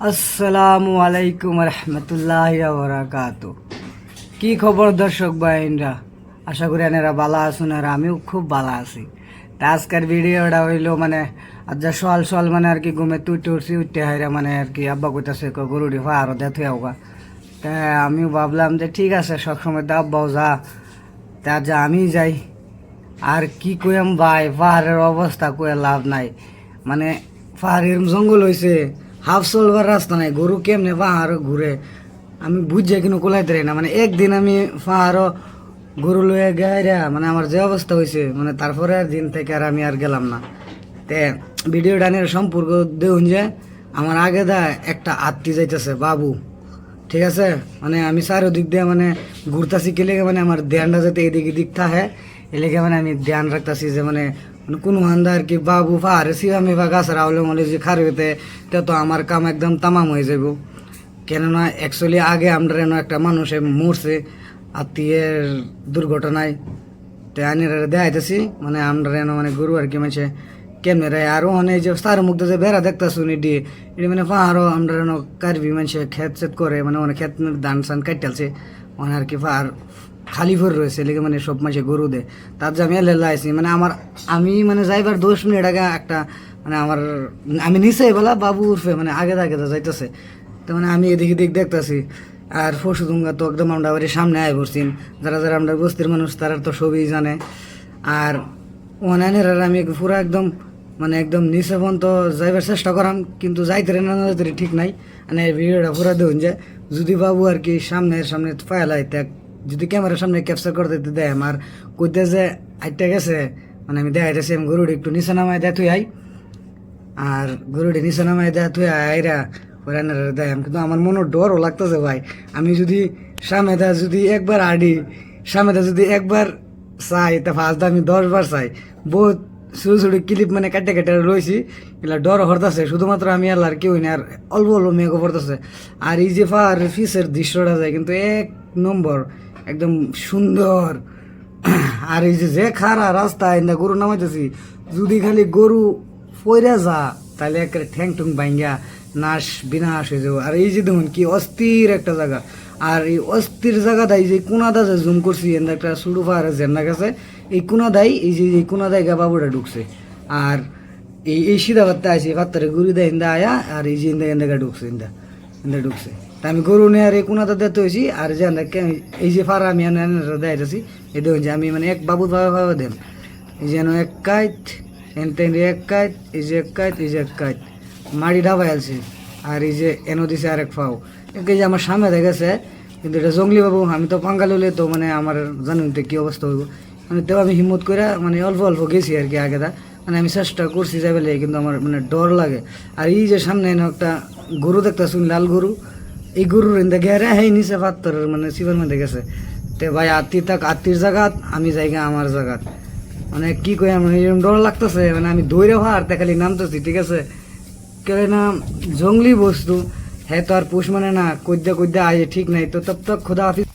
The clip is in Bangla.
আসসালামু আলাইকুম রহমতুল্লাহ বরাকাতু। কি খবর দর্শক ভাইরা? আশা করি এনারা ভালো আছেন আর আমিও খুব ভালো আছি। তা আজকের ভিডিওটা হইলো মানে আজ সকাল সকাল মানে আর কি ঘুমে উঠছি উঠতে হাইরা মানে আর কি আব্বা কইতাছে গরুটি আরো দেখে আওগা। তা আমিও ভাবলাম যে ঠিক আছে সবসময় তো আব্বাও যা, তা যা আমি যাই। আর কি কইম ভাই, পাহাড়ের অবস্থা কয়ে লাভ নাই। মানে পাহাড়ের জঙ্গল হয়েছে, হাফ চলবার রাস্তা নাই, গরু কেমনে পাহাড় ঘুরে আমি বুঝে কিন্তু কোলাইতে না। মানে একদিন আমি পাহাড় গরু লইয়া গাইরা মানে আমার যে অবস্থা হয়েছে, মানে তারপরে আর দিন থেকে আর আমি আর গেলাম না। তে ভিডিওটা নিয়ে সম্পর্ক দেখুন যে আমার আগে দা একটা আত্মীয় যাইতেছে বাবু, ঠিক আছে। মানে আমি চারিদিক দিয়ে মানে ঘুরতাছি কে লেগে মানে আমার ধ্যানটা যাতে এদিক এদিক থাকে এলেগে মানে আমি ধ্যান রাখতেছি যে মানে কোনো হান্দা আর কি বাবু পাহাড়ে শিবামি বা গাছ রাউলে মলে যে খারবেতে তো আমার কাম একদম তামাম হয়ে যাব। কেননা অ্যাকচুয়ালি আগে আমরা এনে একটা মানুষে মরছে আত্মীয়ের দুর্ঘটনায়, তো আনি দেখাইতেছি মানে আমরা এনে মানে গরু আর কি মানে কেমনে রে আরো অনেক যে তার মুখ যে বেড়া দেখতেছ এটি এটি মানে পাহাড়ও আমরা এনে কারবি মানুষে খেত চেত করে মানে অনেক খেত ধান সান কাটতেছে মানে আর কি পাহাড় খালি ভরে রয়েছে লেগে মানে সব মাসে গরু দেয়। তার যে আমি এলে আইসি মানে আমি মানে যাইবার 10 মিনিট আগে একটা মানে আমি নিচে বলা বাবু উঠবে মানে আগে যাইতেছে, তো মানে আমি এদিক এদিক দেখতেছি। আর পশু দুঙ্গা তো একদম আমরা বাড়ির সামনে আয় পড়ছি, যারা যারা আমরা বস্তির মানুষ তারা তো সবই জানে। আর অনানের আমি পুরো একদম মানে একদম নিচে পর্যন্ত যাইবার চেষ্টা করাম, কিন্তু যাইতে না ঠিক নাই। মানে ভিডিওটা পুরো দেখুন যে যদি বাবু আর কি সামনে পায়ালাই যদি ক্যামেরার সামনে ক্যাপচার করতে দেয় আমার কইতে যে আইটা গেছে মানে আমি দেখাইতেছি আমি গরুটি একটু নিচে নামায় দেয় তুই আই, আর গরুটি নিচে নামায় দেয় তুই আইরা ওরা দেয়। কিন্তু আমার মনে ডরও লাগতেছে ভাই, আমি যদি সামেদা যদি একবার আডি সামেদা যদি একবার চাই তা ফার্স্ট আমি 10 বার চাই। বহুত ছোটো ছোটো ক্লিপ মানে কাটে কাটে রয়েছি, এগুলা ডর হরতেছে শুধুমাত্র আমি আর কেউ না, আর অল্প অল্প মেঘও পড়তেছে। আর এই যে পাহাড়ের ফিসের দৃশ্যটা যায় কিন্তু 1 নম্বর একদম সুন্দর। আর এই যে খারা রাস্তা না গরু নামাইতেছি, যদি খালি গরু পয়রা যা তাহলে একটা ঠ্যাং টুং ভাঙ্গা নাশ বিনাশ হয়ে যাবো। আর এই যে দেখুন কি অস্থির একটা জায়গা, আর এই অস্থির জায়গাটা এই যে কোনাদা যে জুম করছি একটা সুডু পাহাড়ের ঝেন্ডা গেছে এই কোনাদাই এই যে এই কোনাদাই গা বাবুটা ঢুকছে। আর এই সিধা পাত্তা আছে পাত্তারে গরু দেয় হিন্দা আয়া, আর এই যে ইন্দা ঢুকছে ইন্দা ঢুকছে। তা আমি গরু নিয়ে আর এই কোনাটা দেখতে হয়েছি। আর যে এই যে ফাড়া আমি দেখাইতেছি এই দেখুন যে আমি মানে এক বাবু ভাবে দেন এই যেন এক কাইট এনতেন এক কাইট এই যে এক কাইট এই যে এক কাইট মাড়ি ডাবাই আছে। আর এই যে এনো দিছে আর এক ফাও এই যে আমার সামনে দেখেছে, কিন্তু এটা জঙ্গলি বাবু। আমি তো পাঙ্গাল হলে তো মানে আমার জানুন তো কী অবস্থা হইব, মানে তেও আমি হিম্মত করে মানে অল্প অল্প গেছি আর কি আগেটা মানে আমি চেষ্টা করছি যাবে, কিন্তু আমার মানে ডর লাগে। আর এই যে সামনে একটা গরু দেখতেছি লাল গরু, এই গরুর এনে গেরে হ্যাঁ নিচে পাত্তর মানে শিবের মধ্যে গেছে। তে ভাই আত্মীর জায়গাত আমি জায়গা আমার জায়গাত মানে কি কই আমার এরকম ডর লাগতেছে মানে আমি দৌড়ে হার তে খালি নামতেছি, ঠিক আছে। কেন না জঙ্গলি বস্তু হ্যাঁ তো আর পুষ মানে না কইদা আয় ঠিক নাই। তো তব তক খোদা হাফিজ।